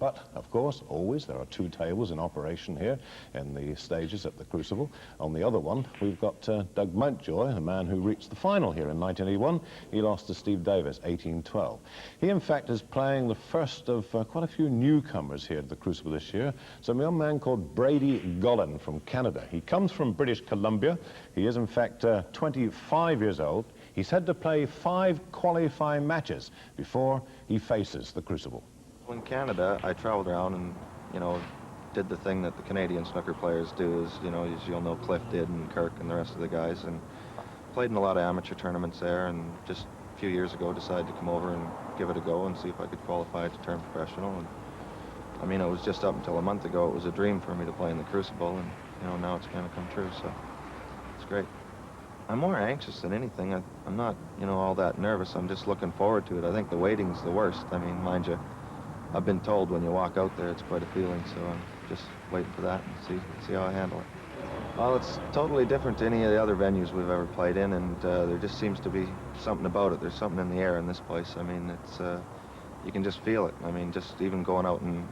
But, of course, always there are two tables in operation here in the stages at the Crucible. On the other one, we've got Doug Mountjoy, a man who reached the final here in 1981. He lost to Steve Davis, 18-12. He, in fact, is playing the first of quite a few newcomers here at the Crucible this year. Some young man called Brady Gollan from Canada. He comes from British Columbia. He is, in fact, 25 years old. He's had to play 5 qualifying matches before he faces the Crucible. In Canada, I traveled around and, you know, did the thing that the Canadian snooker players do, as you'll know Cliff did and Kirk and the rest of the guys, and played in a lot of amateur tournaments there, and just a few years ago decided to come over and give it a go and see if I could qualify to turn professional. And I mean, it was just up until a month ago, it was a dream for me to play in the Crucible, and, you know, now it's kind of come true, so it's great. I'm more anxious than anything. I'm not, you know, all that nervous. I'm just looking forward to it. I think the waiting's the worst. I mean, mind you, I've been told when you walk out there, it's quite a feeling, so I'm just waiting for that and see how I handle it. Well, it's totally different to any of the other venues we've ever played in, and there just seems to be something about it. There's something in the air in this place. I mean, it's, you can just feel it. I mean, just even going out and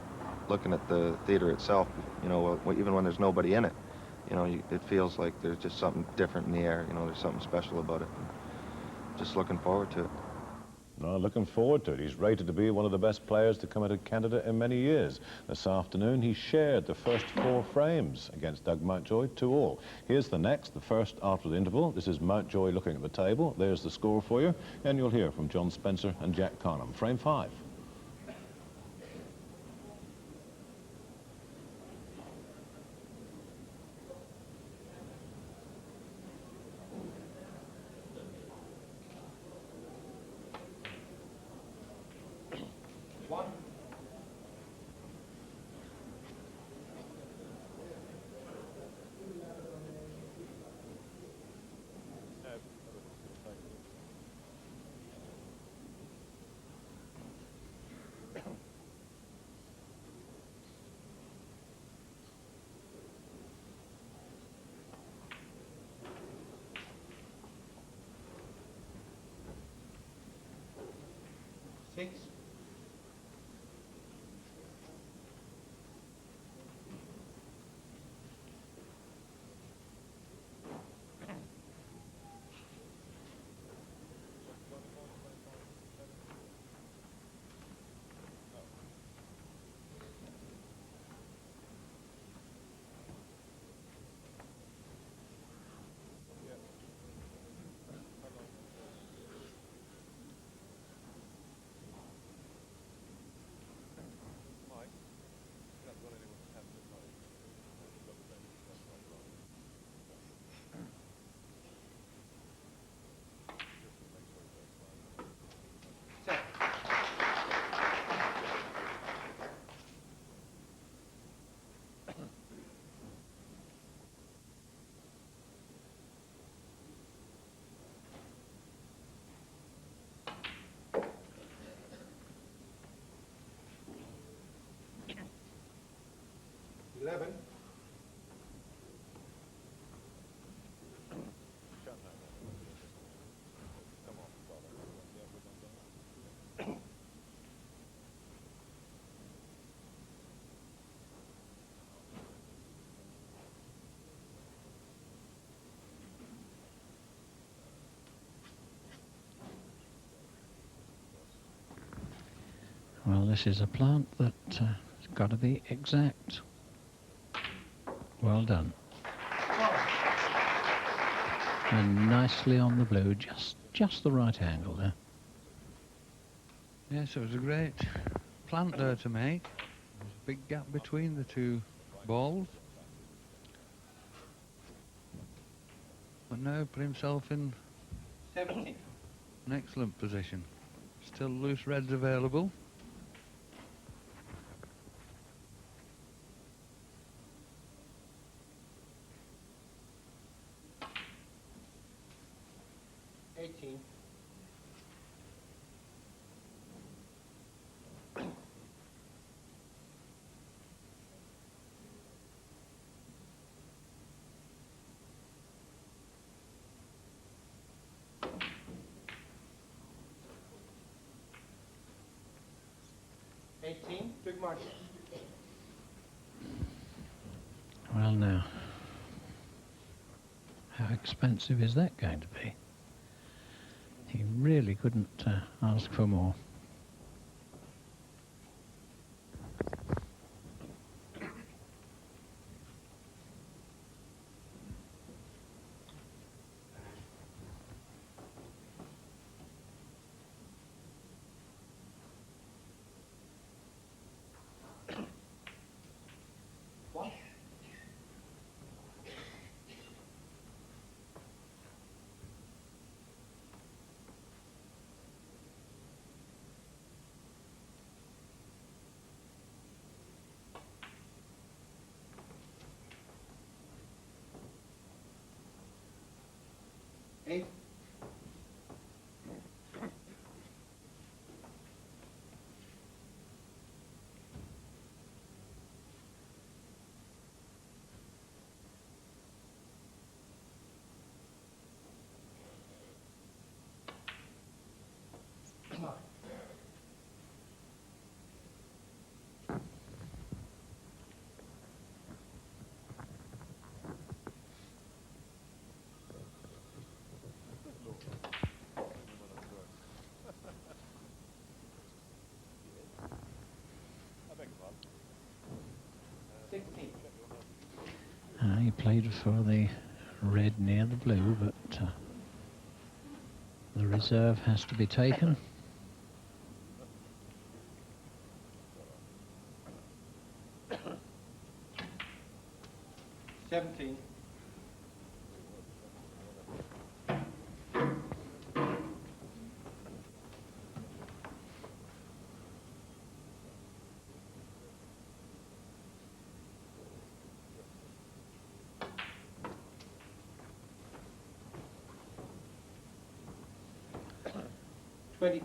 looking at the theater itself, you know, even when there's nobody in it, you know, it feels like there's just something different in the air. You know, there's something special about it. Just looking forward to it. No, looking forward to it. He's rated to be one of the best players to come out of Canada in many years. This afternoon, he shared the first 4 frames against Doug Mountjoy, 2-all. Here's the next, the first after the interval. This is Mountjoy looking at the table. There's the score for you, and you'll hear from John Spencer and Jack Carnham. Frame 5. Six. Eleven. Well, this is a plant that's got to be exact. Well done. And nicely on the blue, just the right angle there. Yes, it was a great plant there to make. There's a big gap between the two balls. But now put himself in 17. an excellent position. Still loose reds available. Eighteen. Big mark. Well now, how expensive is that going to be? He really couldn't ask for more. What? Eight. He played for the red near the blue, but the reserve has to be taken. $17. $24.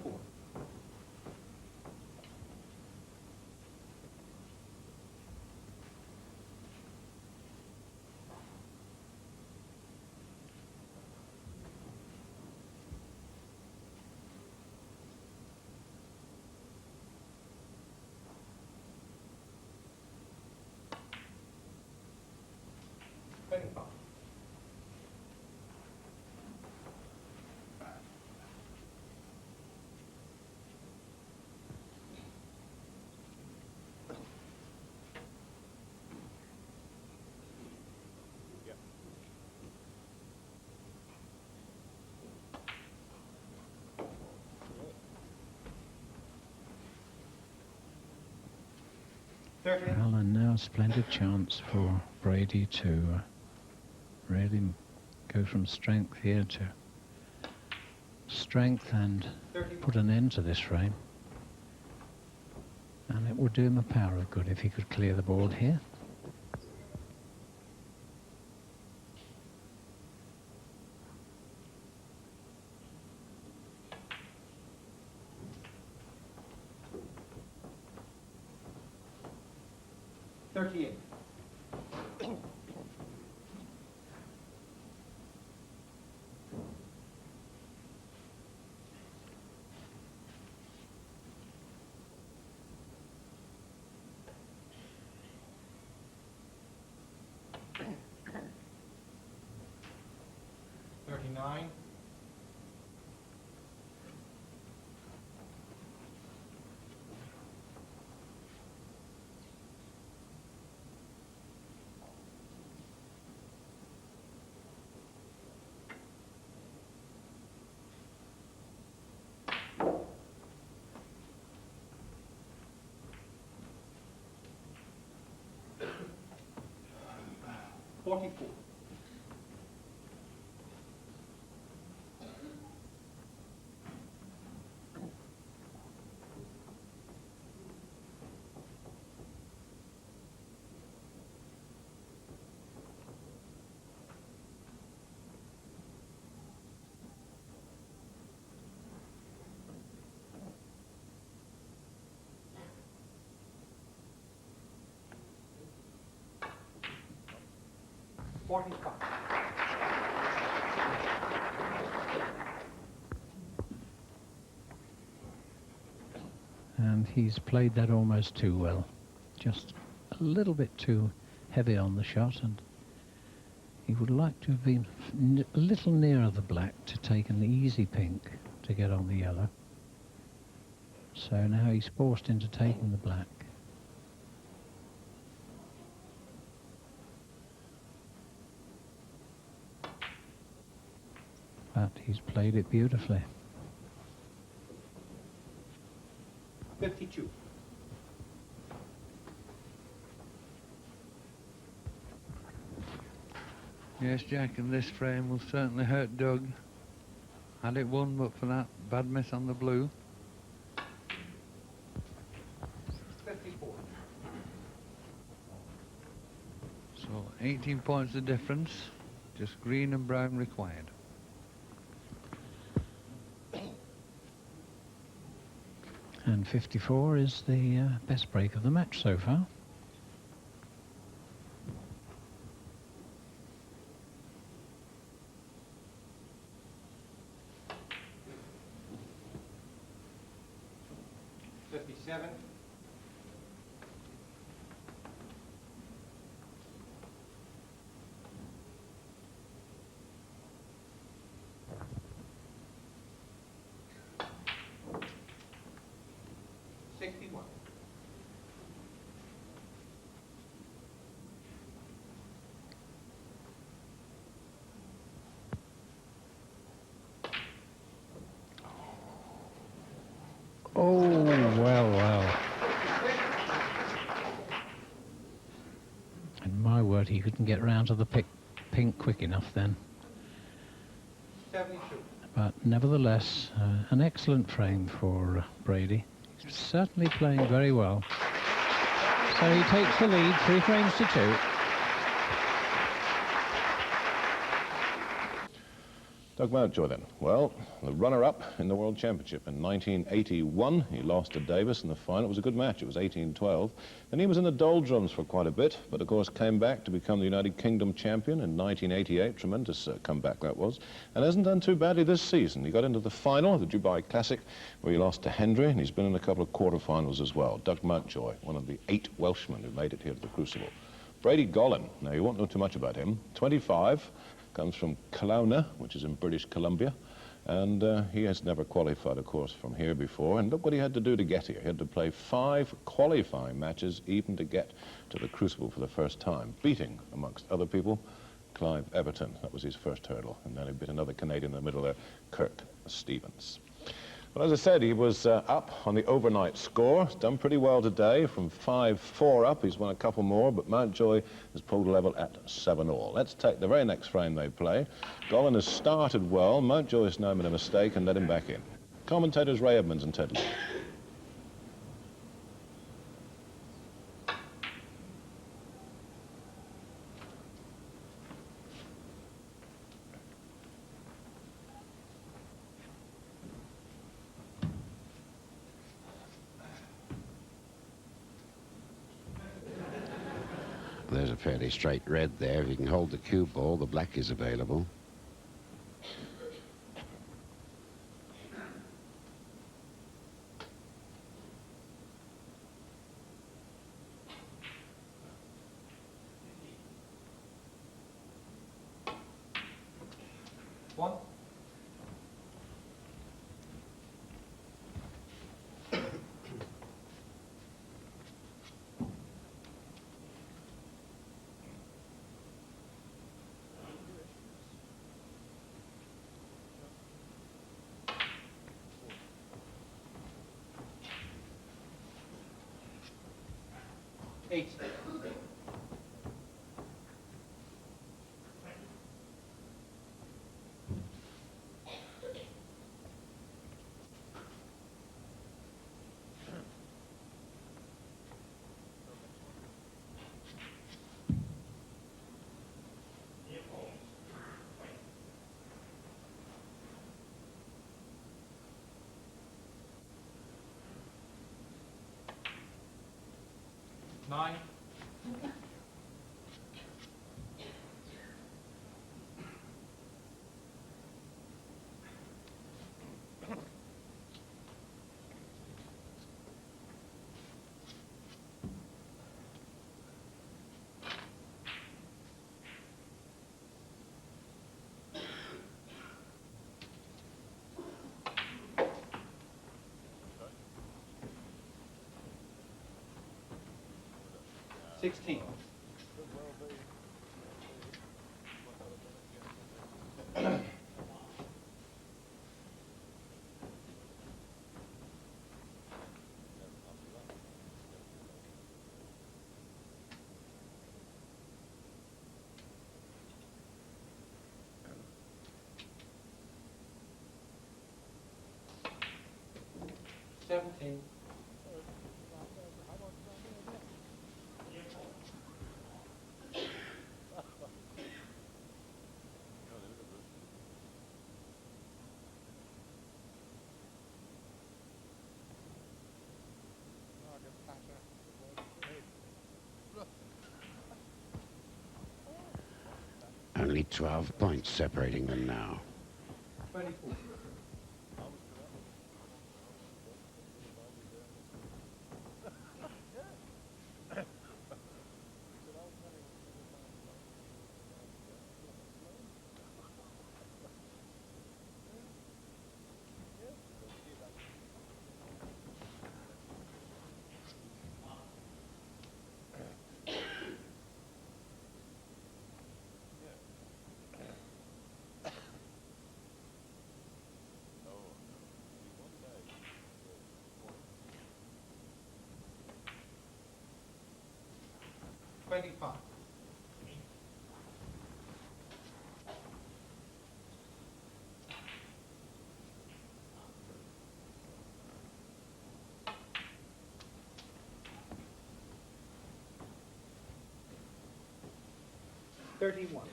$25. Well, and now a splendid chance for Brady to really go from strength here to strength and put an end to this frame. And it would do him a power of good if he could clear the board here. $38. $39. $44. $45. And and he's played that almost too well. Just a little bit too heavy on the shot, and he would like to have been a little nearer the black to take an easy pink to get on the yellow. So now he's forced into taking the black. But he's played it beautifully. 52. Yes, Jack, and this frame will certainly hurt Doug. Had it won, but for that bad miss on the blue. 54. So 18 points the difference. Just green and brown required. And 54 is the best break of the match so far. Seven. Oh, well. And my word, he couldn't get round to the pink quick enough then. 72. But nevertheless, an excellent frame for Brady. He's certainly playing very well. So he takes the lead, 3 frames to 2. Doug Mountjoy then. Well, the runner-up in the World Championship in 1981. He lost to Davis in the final. It was a good match. It was 18-12. And he was in the doldrums for quite a bit, but of course came back to become the United Kingdom champion in 1988. Tremendous comeback that was. And hasn't done too badly this season. He got into the final of the Dubai Classic, where he lost to Hendry, and he's been in a couple of quarterfinals as well. Doug Mountjoy, one of the 8 Welshmen who made it here to the Crucible. Brady Gollan. Now, you won't know too much about him. 25. Comes from Kelowna, which is in British Columbia, and he has never qualified, of course, from here before. And look what he had to do to get here. He had to play 5 qualifying matches even to get to the Crucible for the first time, beating, amongst other people, Clive Everton. That was his first hurdle, and then he beat another Canadian in the middle there, Kirk Stevens. But as I said, he was up on the overnight score. He's done pretty well today, from 5-4 up. He's won a couple more, but Mountjoy has pulled level at 7-all. Let's take the very next frame they play. Gollan has started well. Mountjoy has now made a mistake and let him back in. Commentators Ray Edmonds and Ted Lee. There's a fairly straight red there. If you can hold the cue ball, the black is available. One. Eight. Nine. 16. Seventeen. Only 12 points separating them now. 24. Twenty-five. Thirty-one.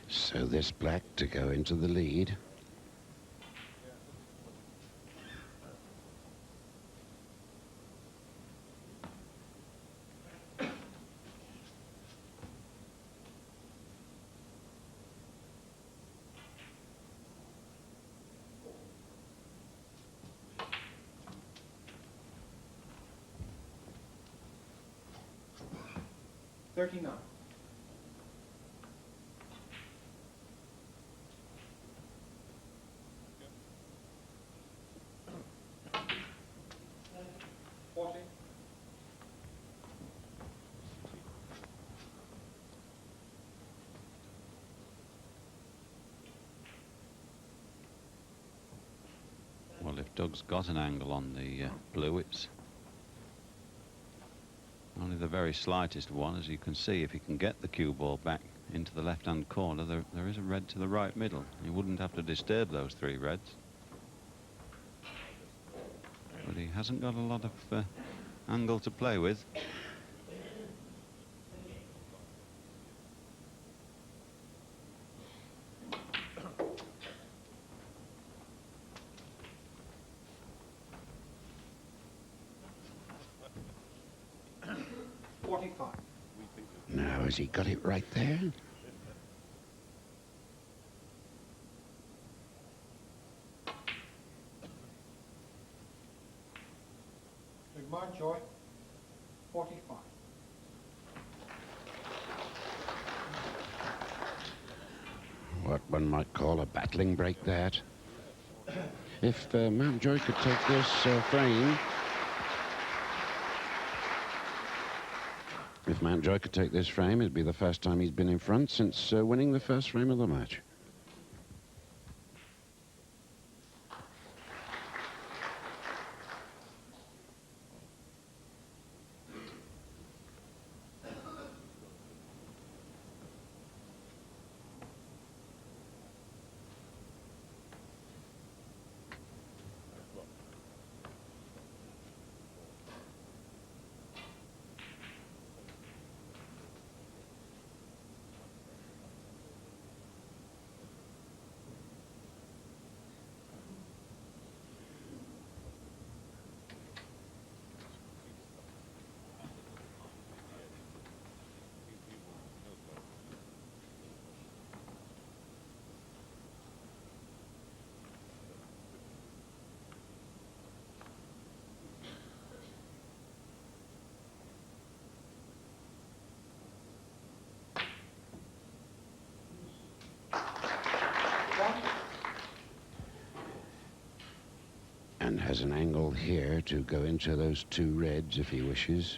So this black to go into the lead. $39. $40. Well, if Doug's got an angle on the blue, it's only the very slightest one. As you can see, if he can get the cue ball back into the left-hand corner, there is a red to the right middle. He wouldn't have to disturb those three reds. But he hasn't got a lot of angle to play with. Now, has he got it right there? Mountjoy, 45. What one might call a battling break, that. If Mountjoy could take this frame... If Mountjoy could take this frame, it'd be the first time he's been in front since winning the first frame of the match. and has an angle here to go into those two reds if he wishes.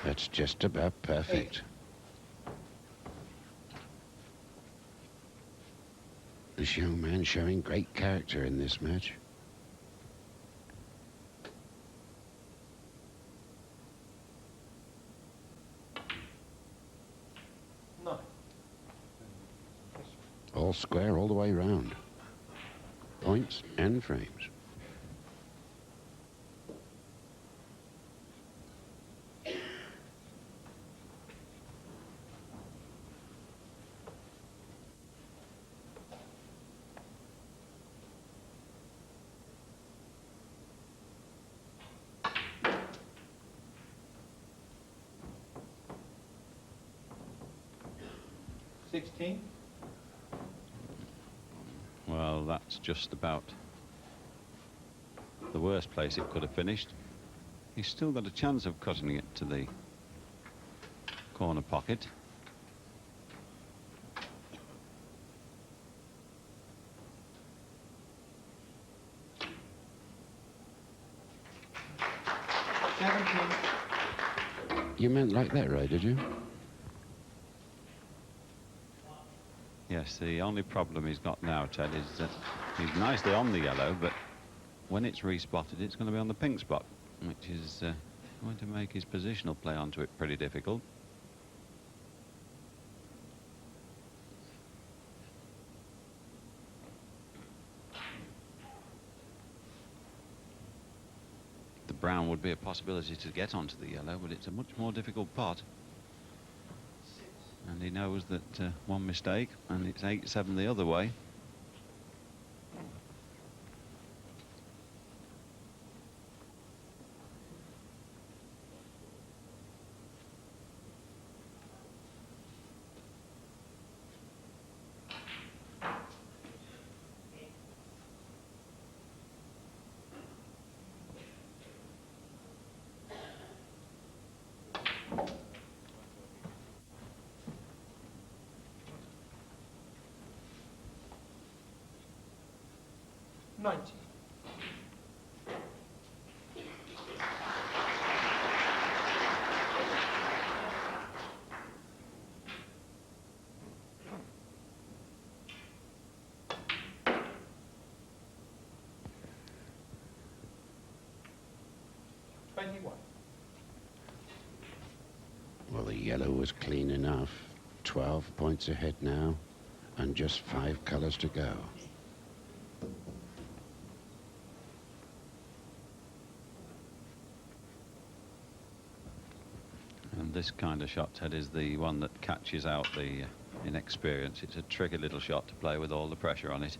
That's just about perfect. This young man showing great character in this match. No. All square all the way round. Points and frames. Well, that's just about the worst place it could have finished. He's still got a chance of cutting it to the corner pocket. You meant like that, right, did you? Yes, the only problem he's got now, Ted, is that he's nicely on the yellow, but when it's respotted, it's going to be on the pink spot, which is going to make his positional play onto it pretty difficult. The brown would be a possibility to get onto the yellow, but it's a much more difficult pot. And he knows that one mistake, and it's 8-7 the other way. Well, the yellow was clean enough. 12 points ahead now, and just 5 colors to go. And this kind of shot, Ted, is the one that catches out the inexperience. It's a tricky little shot to play with all the pressure on it.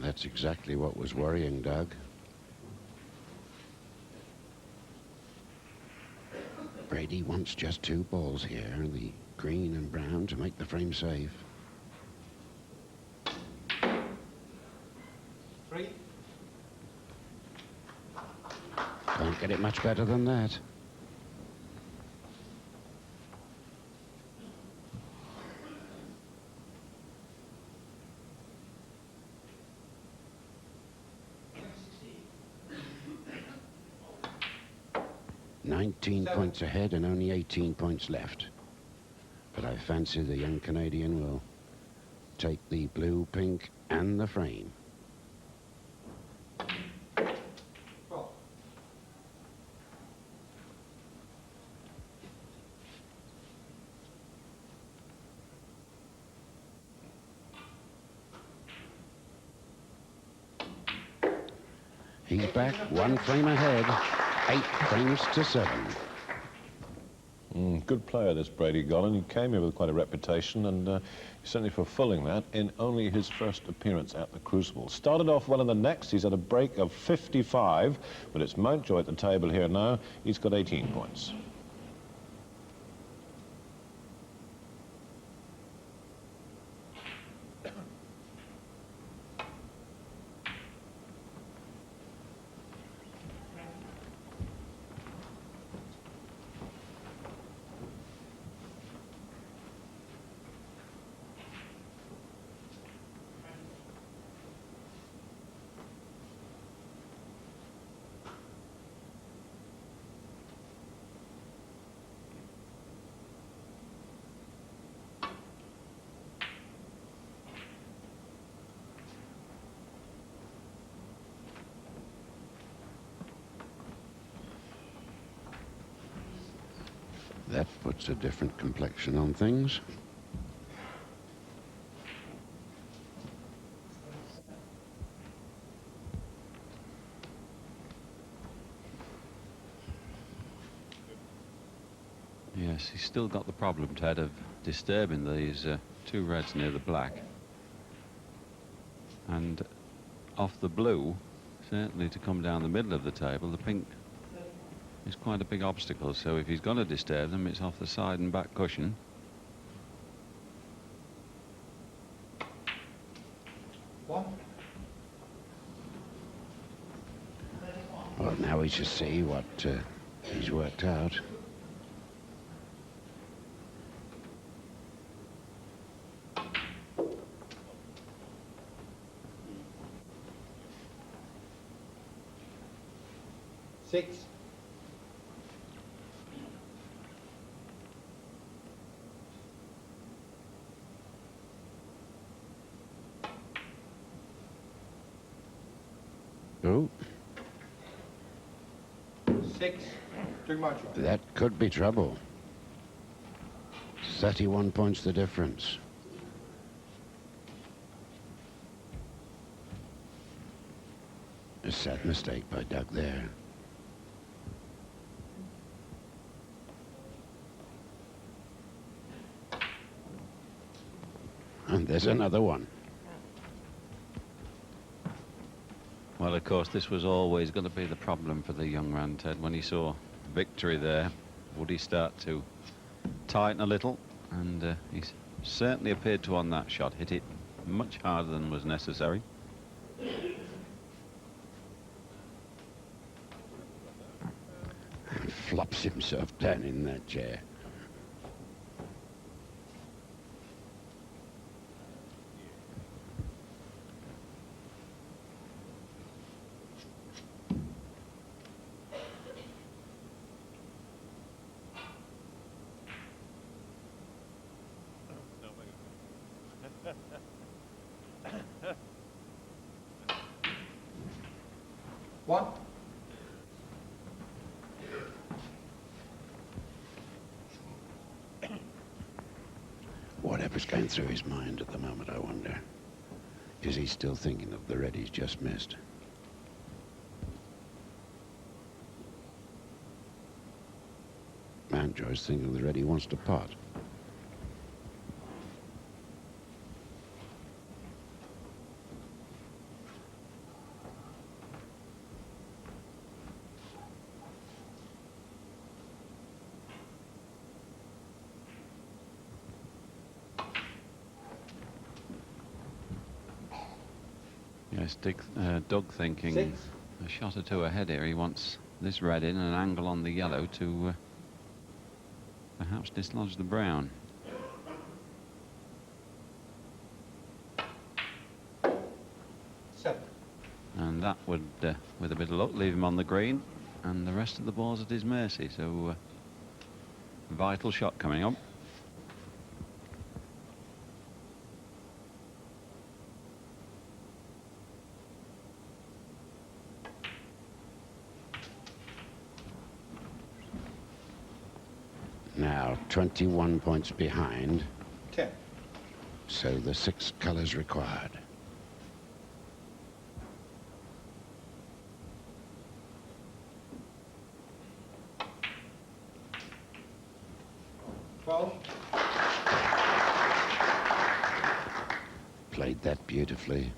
That's exactly what was worrying Doug. Brady wants just 2 balls here, the green and brown, to make the frame safe. 3. Can't get it much better than that. 19 7. points ahead and only 18 points left. But I fancy the young Canadian will take the blue, pink, and the frame. 12. He's back 1 frame ahead, 8 frames to 7. Good player, this Brady Gollan. He came here with quite a reputation, and he's certainly fulfilling that in only his first appearance at the Crucible. Started off well in the next. He's had a break of 55, but it's Mountjoy at the table here now. He's got 18 points. That puts a different complexion on things. Yes, he's still got the problem, Ted, of disturbing these 2 reds near the black. And off the blue, certainly to come down the middle of the table, the pink is quite a big obstacle. So if he's going to disturb them, it's off the side and back cushion. One. Well, now we shall see what he's worked out. Six. Oh, 6. Too much. that could be trouble. 31 points the difference. A sad mistake by Doug there. And there's another one. Well, of course, this was always going to be the problem for the young man, Ted. When he saw victory there, would he start to tighten a little? And he certainly appeared to on that shot. Hit it much harder than was necessary. And flops himself down in that chair. One. Whatever's going through his mind at the moment, I wonder. Is he still thinking of the red he's just missed? Mountjoy's thinking of the red he wants to pot. Yes, Doug thinking 6. a shot or two ahead here. He wants this red in and an angle on the yellow to perhaps dislodge the brown. 7. And that would, with a bit of luck, leave him on the green. and the rest of the ball's at his mercy. So vital shot coming up. Now 21 points behind, 10. so the 6 colours required. 12. Played that beautifully.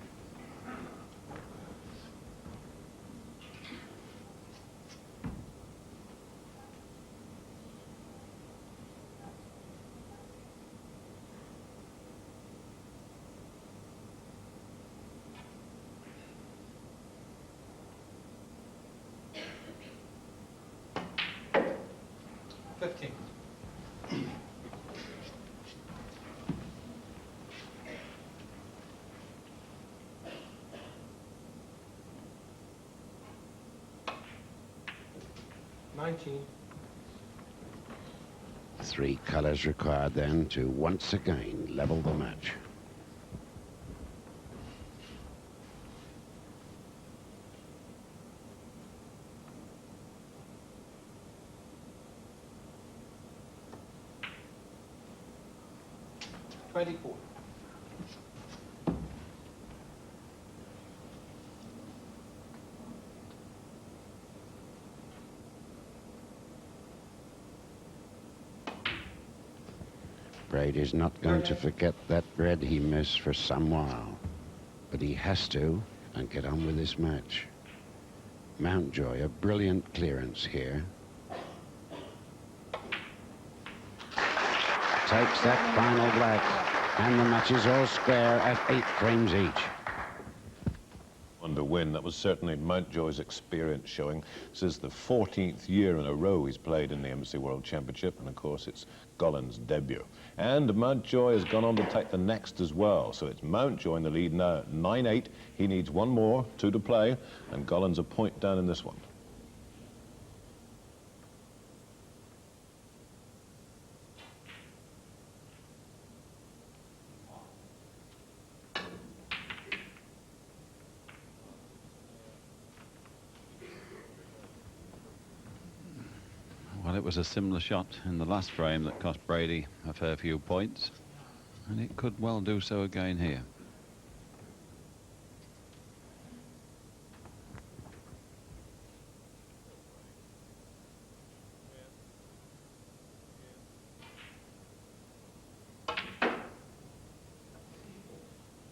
$19. 3 colours required then to once again level the match. $24. Brady's not going to forget that red he missed for some while, but he has to and get on with this match. Mountjoy, a brilliant clearance here. Takes that final black, and the match is all square at 8 frames each. To win. That was certainly Mountjoy's experience showing. This is the 14th year in a row he's played in the Embassy World Championship, and of course it's Gollan's debut. And Mountjoy has gone on to take the next as well, so it's Mountjoy in the lead now, 9-8. He needs 1 more, 2 to play, and Gollan's a point down in this one. Well, it was a similar shot in the last frame that cost Brady a fair few points, and it could well do so again here.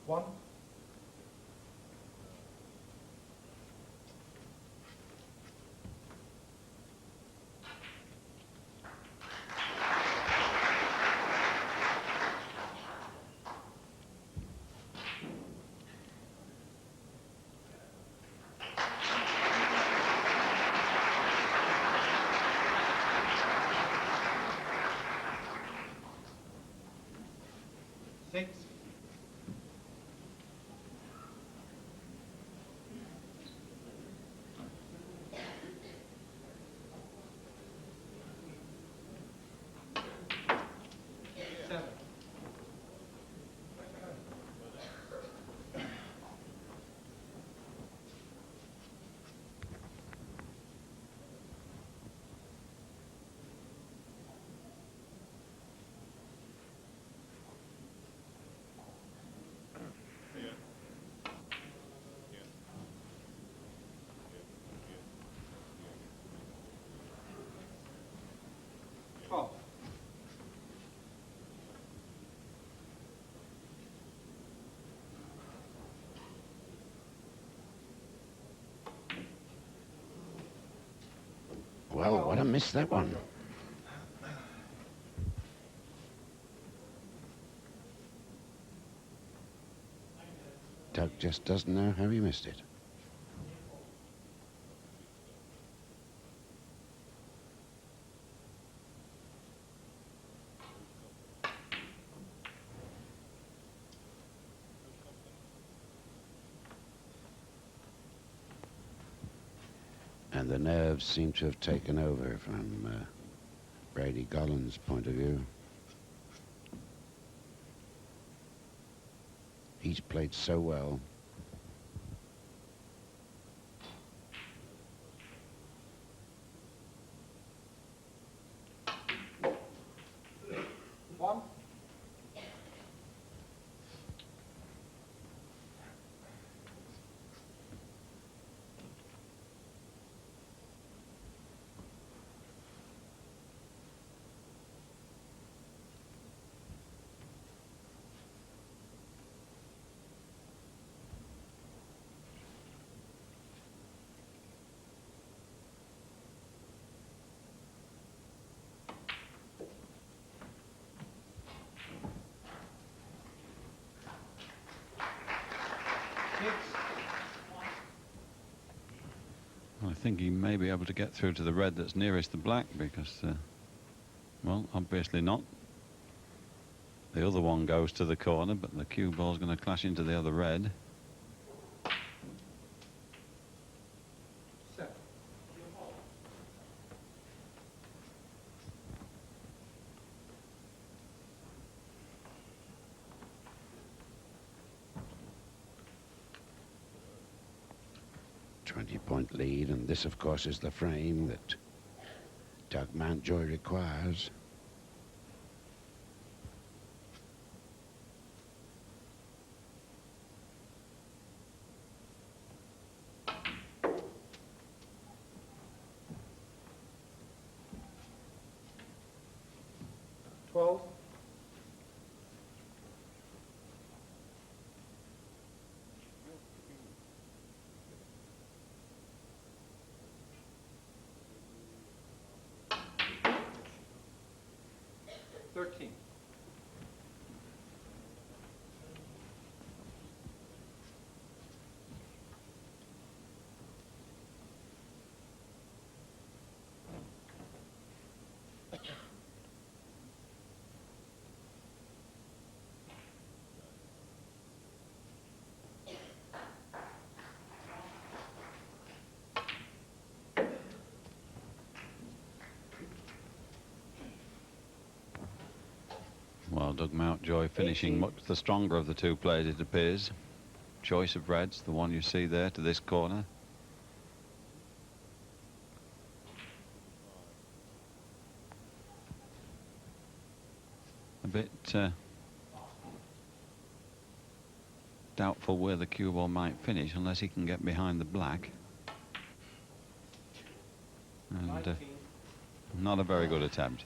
$1. $6. $7. $12. Well, what a miss that one. Doug just doesn't know how he missed it. And the nerves seem to have taken over from Brady Gollan's point of view. He's played so well. One. I think he may be able to get through to the red that's nearest the black because, well, obviously not. The other one goes to the corner, but the cue ball's going to clash into the other red. 7. 20-point lead, and this, of course, is the frame that Doug Mountjoy requires. Twelve. 13. Well, Doug Mountjoy finishing much the stronger of the two players, it appears. Choice of reds, the one you see there to this corner. A bit doubtful where the cue ball might finish unless he can get behind the black. And 19. not a very good attempt.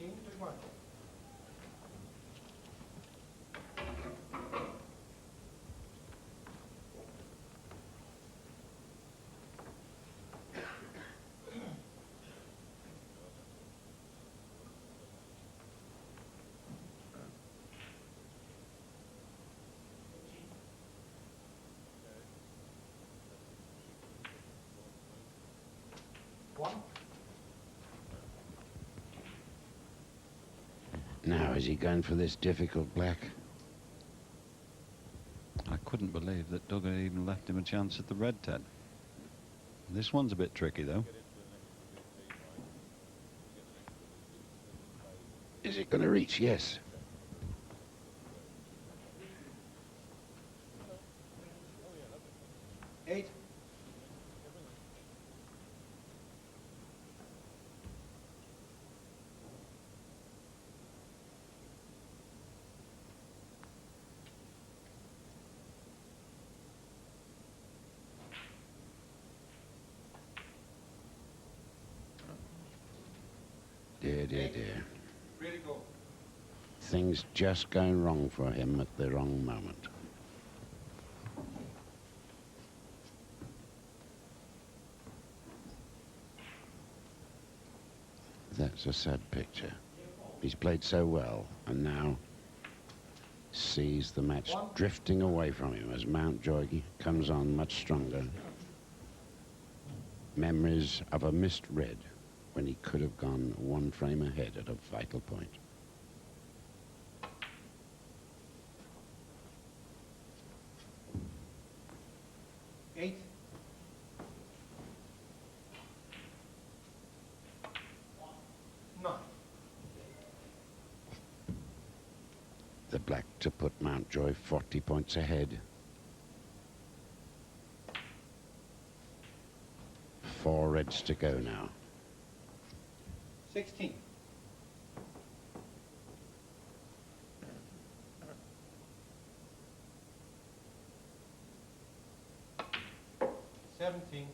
To 1. One. Now, is he going for this difficult black? I couldn't believe that Doug had even left him a chance at the red, Ted. This one's a bit tricky, though. Is it going to reach? Yes. 8. Dear, dear, dear. Really go. Things just going wrong for him at the wrong moment. That's a sad picture. He's played so well, and now sees the match drifting away from him as Mountjoy comes on much stronger. Memories of a missed red when he could have gone one frame ahead at a vital point. Eight. Nine. The black to put Mountjoy 40 points ahead. 4 reds to go now. 16. 17.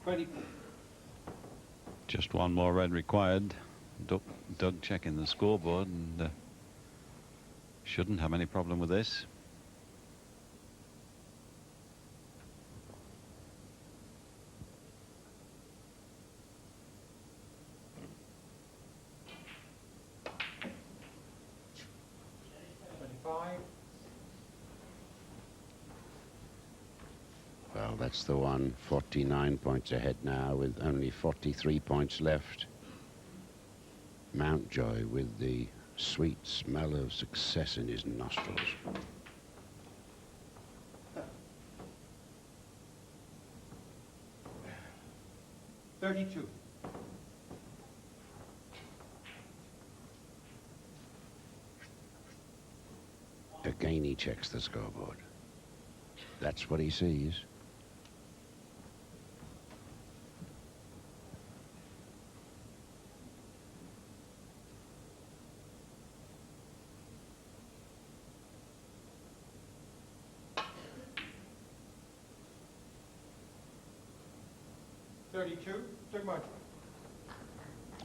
24. Just one more red required. Doug checking the scoreboard and shouldn't have any problem with this. Well, that's the one. 49 points ahead now with only 43 points left. Mountjoy with the sweet smell of success in his nostrils. $32. Again, he checks the scoreboard. That's what he sees. Doug Mountjoy.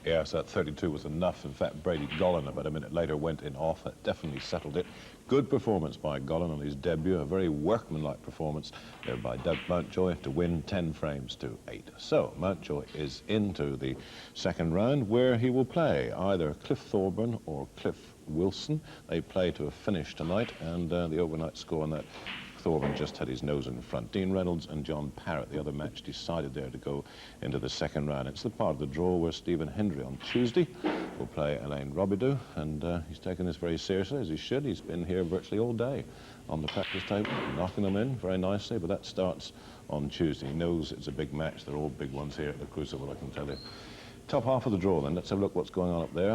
Yes, that 32 was enough. In fact, Brady Gollan about a minute later went in off. That definitely settled it. Good performance by Gollan on his debut. A very workmanlike performance there by Doug Mountjoy to win 10 frames to 8. So Mountjoy is into the second round where he will play either Cliff Thorburn or Cliff Wilson. They play to a finish tonight, and the overnight score on that, Thorburn just had his nose in front. Dean Reynolds and John Parrott, the other match, decided there to go into the second round. It's the part of the draw where Stephen Hendry on Tuesday will play Alain Robidoux, and he's taken this very seriously, as he should. He's been here virtually all day on the practice table, knocking them in very nicely, but that starts on Tuesday. He knows it's a big match. They're all big ones here at the Crucible, I can tell you. Top half of the draw then. Let's have a look what's going on up there.